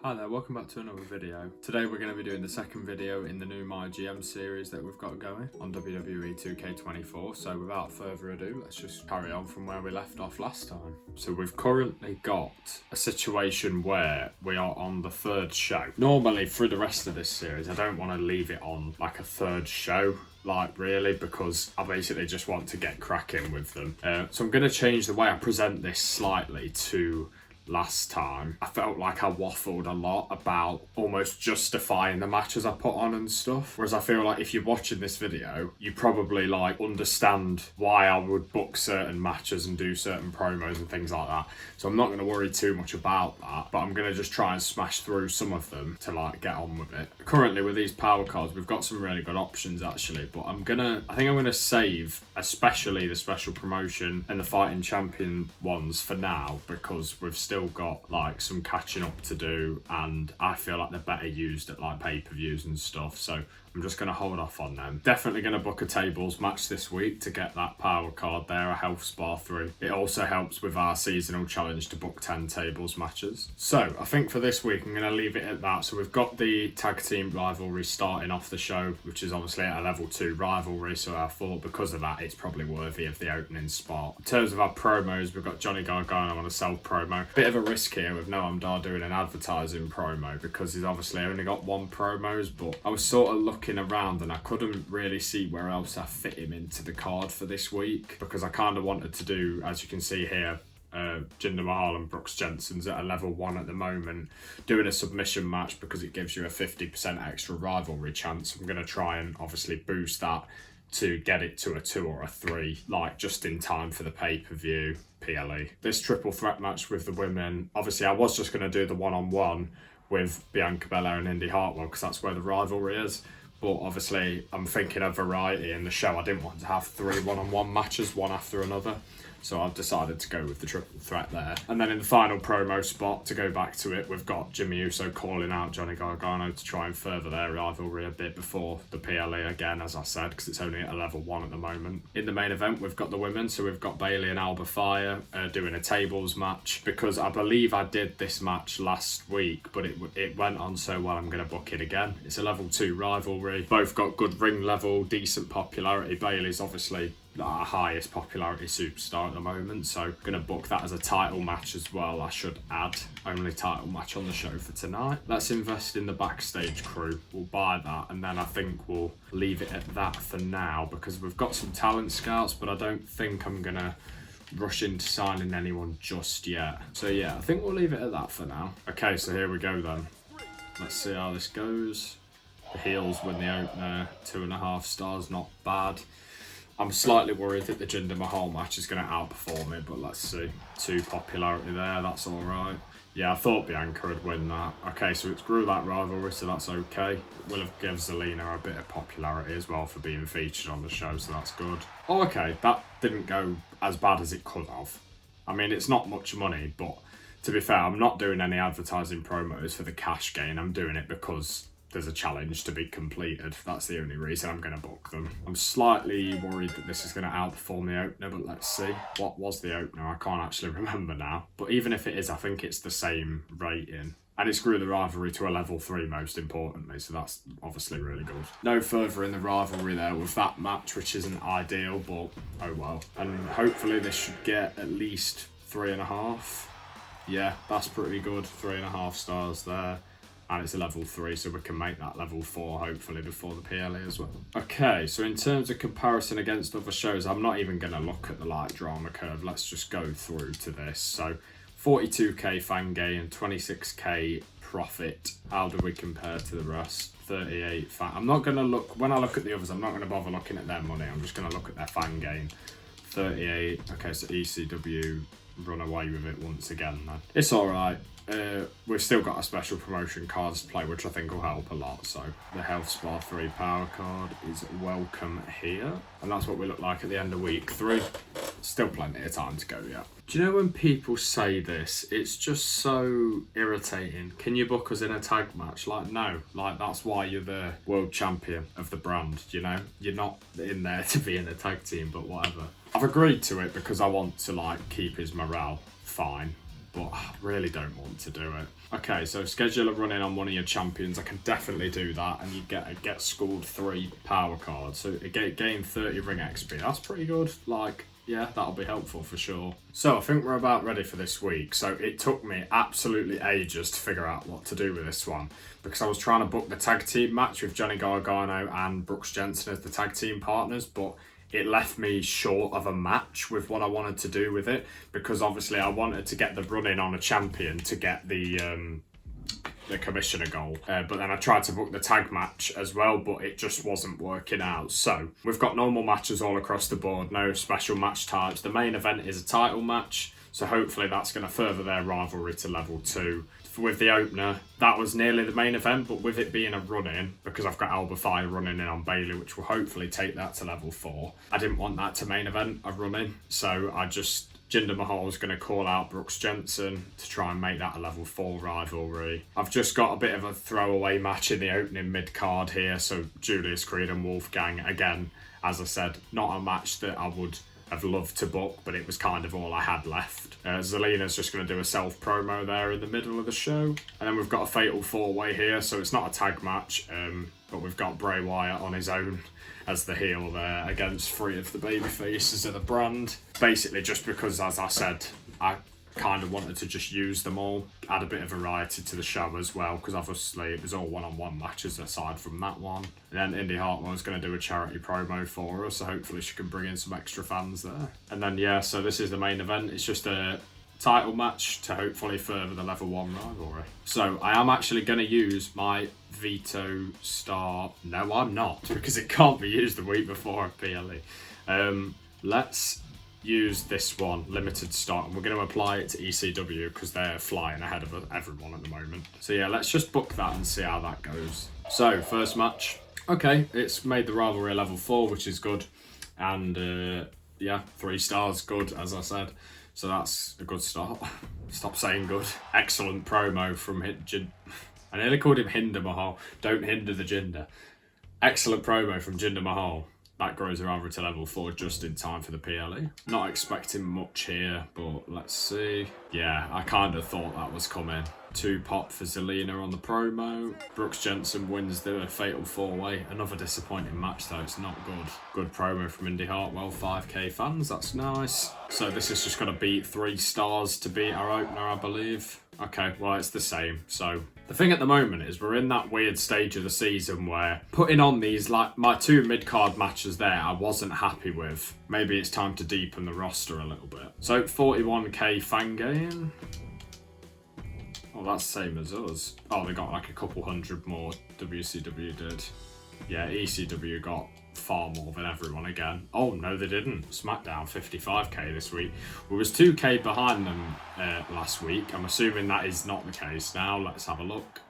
Hi there, welcome back to another video. Today we're going to be doing the second video in the new Mygm series that we've got going on WWE 2K24. So without further ado, let's just carry on from where we left off last time. So we've currently got a situation where we are on the third show. Normally through the rest of this series, I don't want to leave it on like a third show. Really, because I basically just want to get cracking with them. So I'm going to change the way I present this slightly to last time. I felt like I waffled a lot about almost justifying the matches I put on and stuff. Whereas I feel like if you're watching this video, you probably understand why I would book certain matches and do certain promos and things like that. So I'm not going to worry too much about that, but I'm going to just try and smash through some of them to get on with it. Currently with these power cards, we've got some really good options actually, but I think I'm going to save especially the special promotion and the fighting champion ones for now, because we've still got some catching up to do, and I feel like they're better used at pay-per-views and stuff, so I'm just going to hold off on them. Definitely going to book a tables match this week to get that power card there, a health spa 3. It also helps with our seasonal challenge to book 10 tables matches. So I think for this week I'm going to leave it at that. So we've got the tag team rivalry starting off the show, which is obviously at a level 2 rivalry, so I thought because of that it's probably worthy of the opening spot. In terms of our promos, we've got Johnny Gargano on a self promo. Bit of a risk here with Noam Dar doing an advertising promo, because he's obviously only got one promos, but I was sort of looking around and I couldn't really see where else I fit him into the card for this week, because I kind of wanted to do, as you can see here, Jinder Mahal and Brooks Jensen's at a level 1 at the moment, doing a submission match because it gives you a 50% extra rivalry chance. I'm going to try and obviously boost that to get it to a 2 or a 3, just in time for the pay-per-view PLE. This triple threat match with the women, obviously I was just going to do the one-on-one with Bianca Belair and Indy Hartwell because that's where the rivalry is. But obviously, I'm thinking of variety in the show. I didn't want to have 3 one-on-one matches, one after another. So I've decided to go with the triple threat there. And then in the final promo spot, to go back to it, we've got Jimmy Uso calling out Johnny Gargano to try and further their rivalry a bit before the PLE again, as I said, because it's only at a level 1 at the moment. In the main event, we've got the women. So we've got Bayley and Alba Fire doing a tables match, because I believe I did this match last week, but it went on so well, I'm going to book it again. It's a level 2 rivalry. Both got good ring level, decent popularity. Bayley's obviously our highest popularity superstar at the moment, so going to book that as a title match as well, I should add. Only title match on the show for tonight. Let's invest in the backstage crew. We'll buy that, and then I think we'll leave it at that for now, because we've got some talent scouts, but I don't think I'm going to rush into signing anyone just yet. So yeah, I think we'll leave it at that for now. Okay, so here we go then. Let's see how this goes. The heels win the opener, 2.5 stars, not bad. I'm slightly worried that the Jinder Mahal match is going to outperform it, but let's see. 2 popularity there, that's alright. Yeah, I thought Bianca would win that. Okay, so it's grew that rivalry, so that's okay. We'll have given Zelina a bit of popularity as well for being featured on the show, so that's good. Oh, okay, that didn't go as bad as it could have. I mean, it's not much money, but to be fair, I'm not doing any advertising promos for the cash gain. I'm doing it because there's a challenge to be completed. That's the only reason I'm going to book them. I'm slightly worried that this is going to outperform the opener, but let's see. What was the opener? I can't actually remember now. But even if it is, I think it's the same rating. And it's grew the rivalry to a level 3, most importantly, so that's obviously really good. No further in the rivalry there with that match, which isn't ideal, but oh well. And hopefully this should get at least 3.5. Yeah, that's pretty good. 3.5 stars there. And it's a level 3, so we can make that level 4 hopefully before the PLE as well. Okay, so in terms of comparison against other shows, I'm not even going to look at the drama curve. Let's just go through to this. So 42k fan gain, 26k profit. How do we compare to the rest? 38 fan. I'm not going to look, when I look at the others, I'm not going to bother looking at their money. I'm just going to look at their fan gain. 38. Okay, so ECW run away with it once again then. It's alright. We've still got a special promotion cards to play, which I think will help a lot. So the Health Spa 3 power card is welcome here. And that's what we look like at the end of week 3. Still plenty of time to go yet. Do you know when people say this, it's just so irritating. Can you book us in a tag match? No. That's why you're the world champion of the brand, you know? You're not in there to be in a tag team, but whatever. I've agreed to it because I want to keep his morale fine. but I really don't want to do it. Okay, so schedule a run-in on one of your champions. I can definitely do that, and you get schooled 3 power cards. So it gain 30 ring XP. That's pretty good. Like, yeah, that'll be helpful for sure. So I think we're about ready for this week. So it took me absolutely ages to figure out what to do with this one, because I was trying to book the tag team match with Johnny Gargano and Brooks Jensen as the tag team partners, but it left me short of a match with what I wanted to do with it, because obviously I wanted to get the run-in on a champion to get the commissioner goal, but then I tried to book the tag match as well, but it just wasn't working out. So we've got normal matches all across the board, no special match types. The main event is a title match, so hopefully that's going to further their rivalry to level 2. With the opener, that was nearly the main event, but with it being a run-in, because I've got Alba Fire running in on Bailey, which will hopefully take that to level 4, I didn't want that to main event a run-in, so Jinder Mahal is going to call out Brooks Jensen to try and make that a level 4 rivalry. I've just got a bit of a throwaway match in the opening mid-card here, so Julius Creed and Wolfgang, again, as I said, not a match that I would have loved to book, but it was kind of all I had left. Zelina's just going to do a self-promo there in the middle of the show. And then we've got a fatal 4-way here, so it's not a tag match, but we've got Bray Wyatt on his own as the heel there against 3 of the baby faces of the brand. Basically just because, as I said, I kind of wanted to just use them all, add a bit of variety to the show as well, because obviously it was all one-on-one matches aside from that one. And then Indy Hartwell's going to do a charity promo for us, so hopefully she can bring in some extra fans there. And then, yeah, so this is the main event. It's just a title match to hopefully further the level 1 rivalry. So I am actually going to use my Veto Star. No, I'm not, because it can't be used the week before a PLE. Let's use this one, limited stock, and we're going to apply it to ECW because they're flying ahead of everyone at the moment. So yeah, let's just book that and see how that goes. So first match, okay, it's made the rivalry a level 4, which is good, and yeah, 3 stars, good, as I said, so that's a good start. Stop saying good. Excellent promo from I nearly called him Hinder Mahal. Don't hinder the Jinder. Excellent promo from Jinder Mahal. That grows the rivalry to level 4 just in time for the PLE. Not expecting much here, but let's see. Yeah, I kind of thought that was coming. 2 pop for Zelina on the promo. Brooks Jensen wins the fatal 4-way. Another disappointing match though, it's not good. Good promo from Indy Hartwell, 5k fans, that's nice. So this is just going to beat 3 stars to beat our opener, I believe. Okay, well, it's the same. So the thing at the moment is we're in that weird stage of the season where putting on these, like my 2 mid-card matches there, I wasn't happy with. Maybe it's time to deepen the roster a little bit. So 41k fan gain. Oh, that's the same as us. Oh, they got like a couple hundred more, WCW did. Yeah, ECW got far more than everyone again. Oh, no, they didn't. SmackDown, 55k this week. We was 2k behind them last week. I'm assuming that is not the case now. Let's have a look.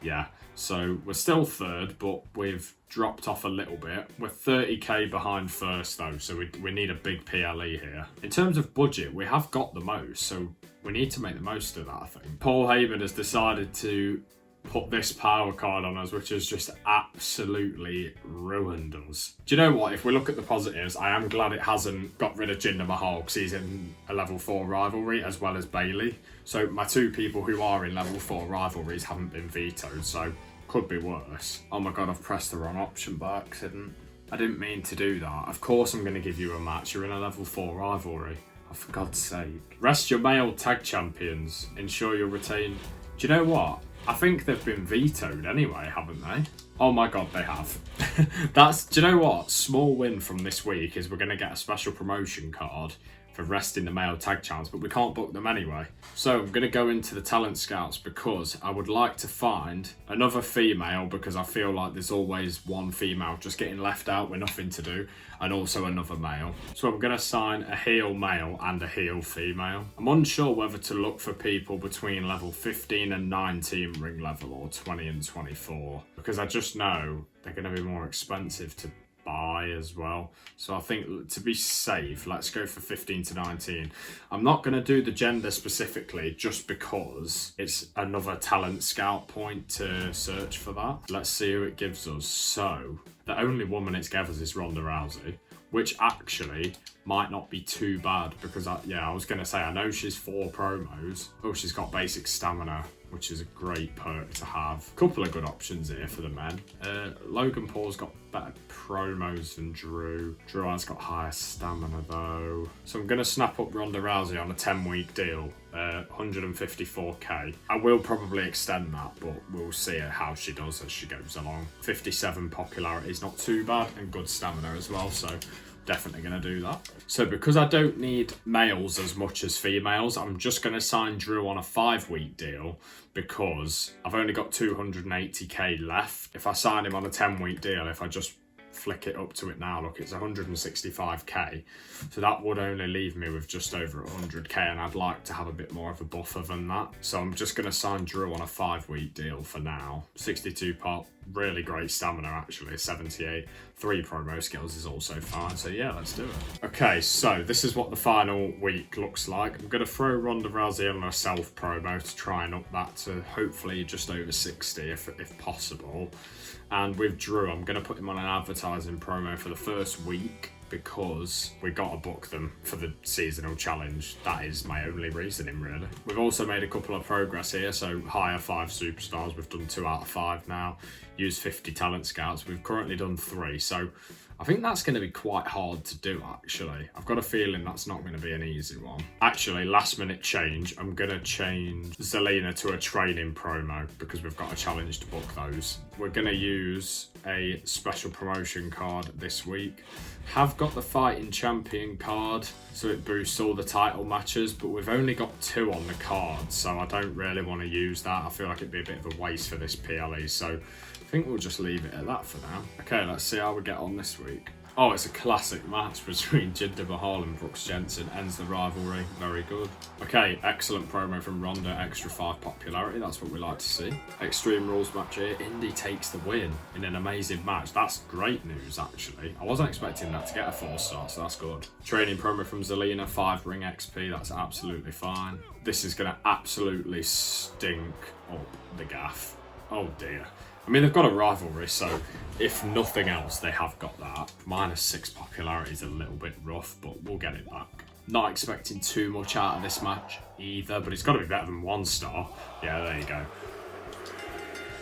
Yeah, so we're still 3rd, but we've dropped off a little bit. We're 30k behind first, though, so we need a big PLE here. In terms of budget, we have got the most, so we need to make the most of that, I think. Paul Heyman has decided to put this power card on us, which has just absolutely ruined us. Do you know what? If we look at the positives, I am glad it hasn't got rid of Jinder Mahal because he's in a level 4 rivalry as well as Bailey. So my 2 people who are in level 4 rivalries haven't been vetoed, so could be worse. Oh my god, I've pressed the wrong option by accident. I didn't mean to do that. Of course I'm going to give you a match. You're in a level 4 rivalry. Oh, for God's sake. Rest your male tag champions. Ensure you're retained. Do you know what? I think they've been vetoed anyway, haven't they? Oh my god, they have. Do you know what? Small win from this week is we're going to get a special promotion card for resting the male tag champs, but we can't book them anyway. So I'm going to go into the talent scouts because I would like to find another female, because I feel like there's always one female just getting left out with nothing to do, and also another male. So I'm going to sign a heel male and a heel female. I'm unsure whether to look for people between level 15 and 19 ring level or 20 and 24, because I just know they're going to be more expensive to buy as well. So I think to be safe, let's go for 15 to 19. I'm not going to do the gender specifically just because it's another talent scout point to search for that. Let's see who it gives us. So the only woman it gives us is Ronda Rousey. which actually might not be too bad because I was going to say, I know she's 4 promos. Oh, she's got basic stamina, which is a great perk to have. Couple of good options here for the men. Logan Paul's got better promos than Drew. Drew has got higher stamina though. So I'm going to snap up Ronda Rousey on a 10-week deal. 154k. I will probably extend that, but we'll see how she does as she goes along. 57 popularity is not too bad, and good stamina as well, so definitely going to do that. So because I don't need males as much as females, I'm just going to sign Drew on a 5-week deal because I've only got 280k left. If I sign him on a 10-week deal, if I just flick it up to it now, look, it's 165k, so that would only leave me with just over 100k, and I'd like to have a bit more of a buffer than that, so I'm just going to sign Drew on a 5-week deal for now. 62 pop, really great stamina actually, 78, 3 promo skills is also fine, so yeah, let's do it. Okay, so this is what the final week looks like. I'm going to throw Ronda Rousey on a self promo to try and up that to hopefully just over 60 if possible. And with Drew, I'm going to put him on an advertising promo for the first week because we got to book them for the seasonal challenge. That is my only reasoning, really. We've also made a couple of progress here, so hire 5 superstars. We've done 2 out of 5 now. Use 50 talent scouts. We've currently done 3, so I think that's going to be quite hard to do, actually. I've got a feeling that's not going to be an easy one. Actually, last minute change. I'm going to change Zelina to a training promo because we've got a challenge to book those. We're going to use a special promotion card this week. Have got the fighting champion card, so it boosts all the title matches, but we've only got 2 on the card, so I don't really want to use that. I feel like it'd be a bit of a waste for this PLE, so I think we'll just leave it at that for now. Okay, let's see how we get on this week. Oh, it's a classic match between Jinder Mahal and Brooks Jensen. Ends the rivalry. Very good. Okay, excellent promo from Ronda. Extra 5 popularity. That's what we like to see. Extreme Rules match here. Indy takes the win in an amazing match. That's great news, actually. I wasn't expecting that to get a 4-star, so that's good. Training promo from Zelina. 5 ring XP. That's absolutely fine. This is going to absolutely stink up the gaff. Oh, dear. I mean, they've got a rivalry, so if nothing else, they have got that. -6 popularity is a little bit rough, but we'll get it back. Not expecting too much out of this match either, but it's got to be better than 1 star. Yeah, there you go.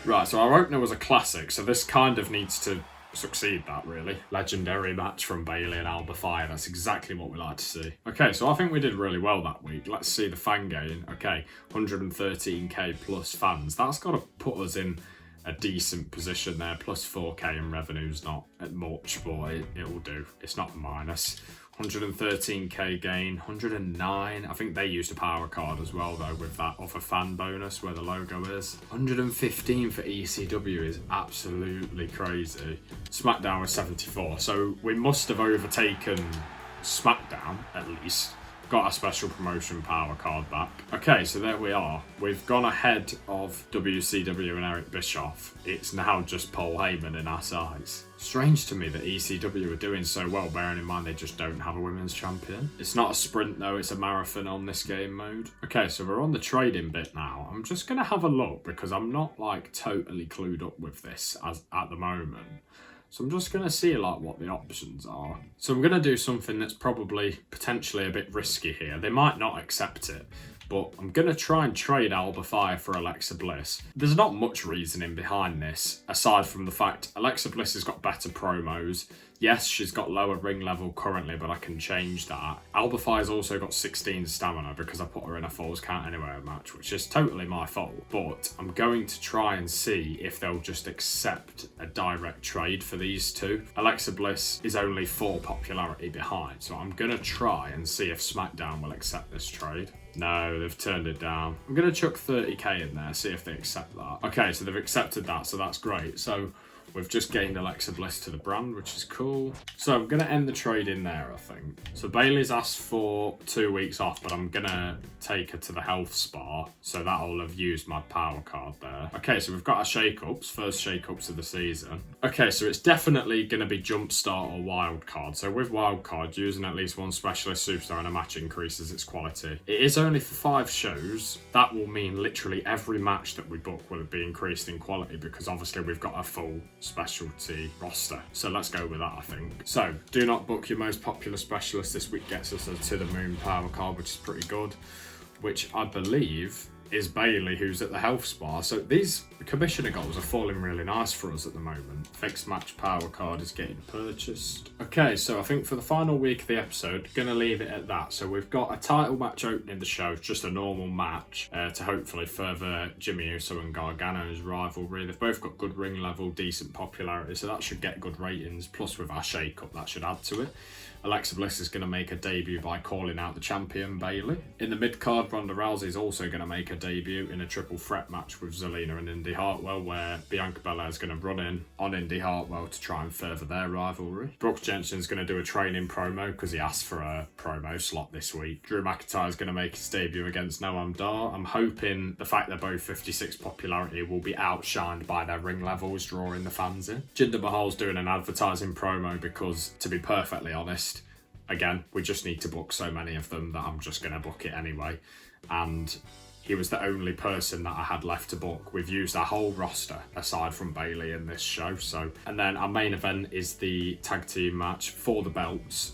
Right, so our opener was a classic, so this kind of needs to succeed that, really. Legendary match from Bayley and Alba Fire. That's exactly what we like to see. Okay, so I think we did really well that week. Let's see the fan gain. Okay, 113k plus fans. That's got to put us in a decent position there. Plus 4k in revenue's not much, but it will do. It's not a minus. 113k gain, 109. I think they used a power card as well though with that offer fan bonus where the logo is. 115 for ECW is absolutely crazy. SmackDown was 74, so we must have overtaken SmackDown at least. Got a special promotion power card back. Okay, so there we are. We've gone ahead of WCW and Eric Bischoff. It's now just Paul Heyman in our sides. Strange to me that ECW are doing so well, bearing in mind they just don't have a women's champion. It's not a sprint though, it's a marathon on this game mode. Okay, so we're on the trading bit now. I'm just gonna have a look because I'm not like totally clued up with this at the moment. So I'm just going to see like what the options are. So I'm going to do something that's probably potentially a bit risky here. They might not accept it, but I'm going to try and trade Alba Fire for Alexa Bliss. There's not much reasoning behind this, aside from the fact Alexa Bliss has got better promos. Yes, she's got lower ring level currently, but I can change that. Alba Fire's also got 16 stamina because I put her in a Falls Count Anywhere match, which is totally my fault. But I'm going to try and see if they'll just accept a direct trade for these two. Alexa Bliss is only 4 popularity behind, so I'm going to try and see if SmackDown will accept this trade. No, they've turned it down. I'm going to chuck 30k in there, see if they accept that. Okay, so they've accepted that, so that's great. So we've just gained Alexa Bliss to the brand, which is cool. So I'm going to end the trade in there, I think. So Bayley's asked for 2 weeks off, but I'm going to take her to the health spa. So that'll have used my power card there. Okay, so we've got our shake-ups, first shake-ups of the season. Okay, so it's definitely going to be Jumpstart or Wild Card. So with Wild Card, using at least 1 specialist superstar in a match increases its quality. It is only for 5 shows. That will mean literally every match that we book will be increased in quality because obviously we've got a full specialty roster. So let's go with that, I think. So do not book your most popular specialist this week gets us to the moon power card, which is pretty good, which I believe is Bailey, who's at the health spa. So these commissioner goals are falling really nice for us at the moment. Fixed match power card is getting purchased. Okay, so I think for the final week of the episode, gonna leave it at that. So we've got a title match opening the show, just a normal match to hopefully further Jimmy Uso and Gargano's rivalry. They've both got good ring level, decent popularity, so that should get good ratings. Plus with our shake-up, that should add to it. Alexa Bliss is going to make a debut by calling out the champion Bailey. In the mid-card, Ronda Rousey is also going to make a debut in a triple threat match with Zelina and Indy Hartwell, where Bianca Belair is going to run in on Indy Hartwell to try and further their rivalry. Brooks Jensen's going to do a training promo because he asked for a promo slot this week. Drew McIntyre is going to make his debut against Noam Dar. I'm hoping the fact they're both 56 popularity will be outshined by their ring levels, drawing the fans in. Jinder Mahal's doing an advertising promo because, to be perfectly honest, again, we just need to book so many of them that I'm just going to book it anyway. And he was the only person that I had left to book. We've used our whole roster aside from Bailey in this show. And then our main event is the tag team match for the belts.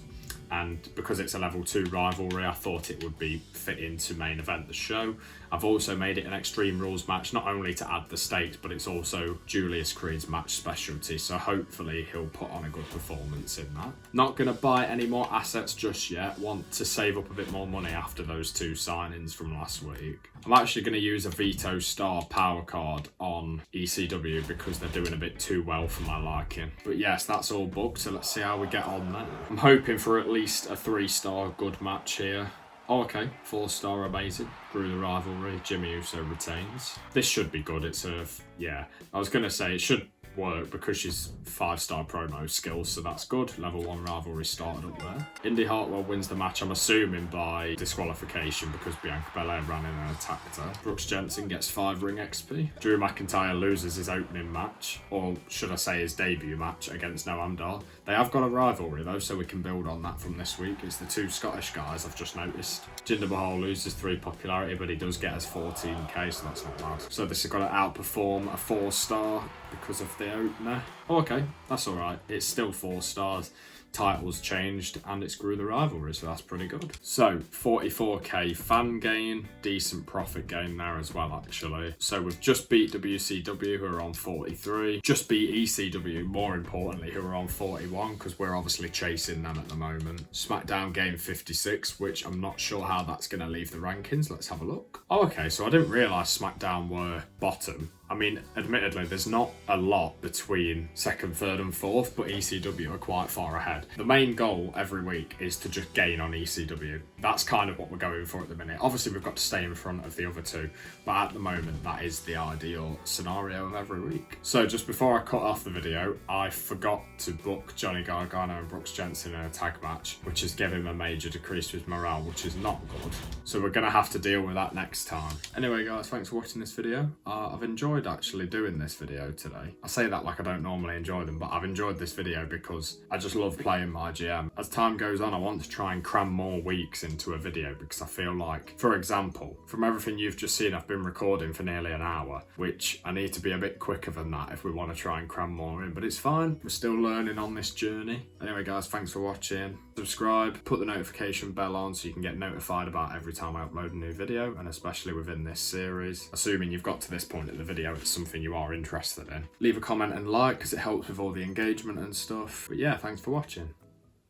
And because it's a level 2 rivalry, I thought it would be fitting to main event the show. I've also made it an Extreme Rules match, not only to add the stakes, but it's also Julius Creed's match specialty, so hopefully he'll put on a good performance in that. Not going to buy any more assets just yet, want to save up a bit more money after those 2 signings from last week. I'm actually going to use a Veto Star power card on ECW because they're doing a bit too well for my liking. But yes, that's all booked, so let's see how we get on there. I'm hoping for at least a 3-star good match here. Oh, okay, 4-star amazing. Grew the rivalry, Jimmy Uso retains. This should be good. It's I was going to say it should work because she's 5-star promo skills, so that's good. Level 1 rivalry started up there. Indy Hartwell wins the match, I'm assuming by disqualification because Bianca Belair ran in and attacked her. Brooks Jensen gets 5 ring XP. Drew McIntyre loses his opening match, or should I say his debut match against Noam Dar. They have got a rivalry though, so we can build on that from this week. It's the 2 Scottish guys I've just noticed. Jinder Mahal loses 3 popularity, but he does get us 14k, so that's not bad. So this has got to outperform a 4-star because of the opener. Oh, okay, that's alright. It's still 4 stars. Titles changed and it's grew the rivalry, so that's pretty good. So 44k fan gain, decent profit gain there as well actually. So we've just beat WCW who are on 43, just beat ECW more importantly who are on 41 because we're obviously chasing them at the moment. SmackDown gained 56, which I'm not sure how that's going to leave the rankings. Let's have a look. Oh, okay, so I didn't realise SmackDown were bottom. I mean, admittedly, there's not a lot between 2nd, 3rd and 4th, but ECW are quite far ahead. The main goal every week is to just gain on ECW. That's kind of what we're going for at the minute. Obviously, we've got to stay in front of the other 2, but at the moment, that is the ideal scenario of every week. So just before I cut off the video, I forgot to book Johnny Gargano and Brooks Jensen in a tag match, which is giving a major decrease with morale, which is not good. So we're going to have to deal with that next time. Anyway, guys, thanks for watching this video. I've enjoyed actually doing this video today. I say that like I don't normally enjoy them, but I've enjoyed this video because I just love playing Mygm. As time goes on, I want to try and cram more weeks into a video because I feel like, for example, from everything you've just seen, I've been recording for nearly an hour, which I need to be a bit quicker than that if we want to try and cram more in, but it's fine. We're still learning on this journey. Anyway, guys, thanks for watching. Subscribe, put the notification bell on so you can get notified about every time I upload a new video, and especially within this series. Assuming you've got to this point of the video, it's something you are interested in. Leave a comment and like because it helps with all the engagement and stuff. But yeah, thanks for watching.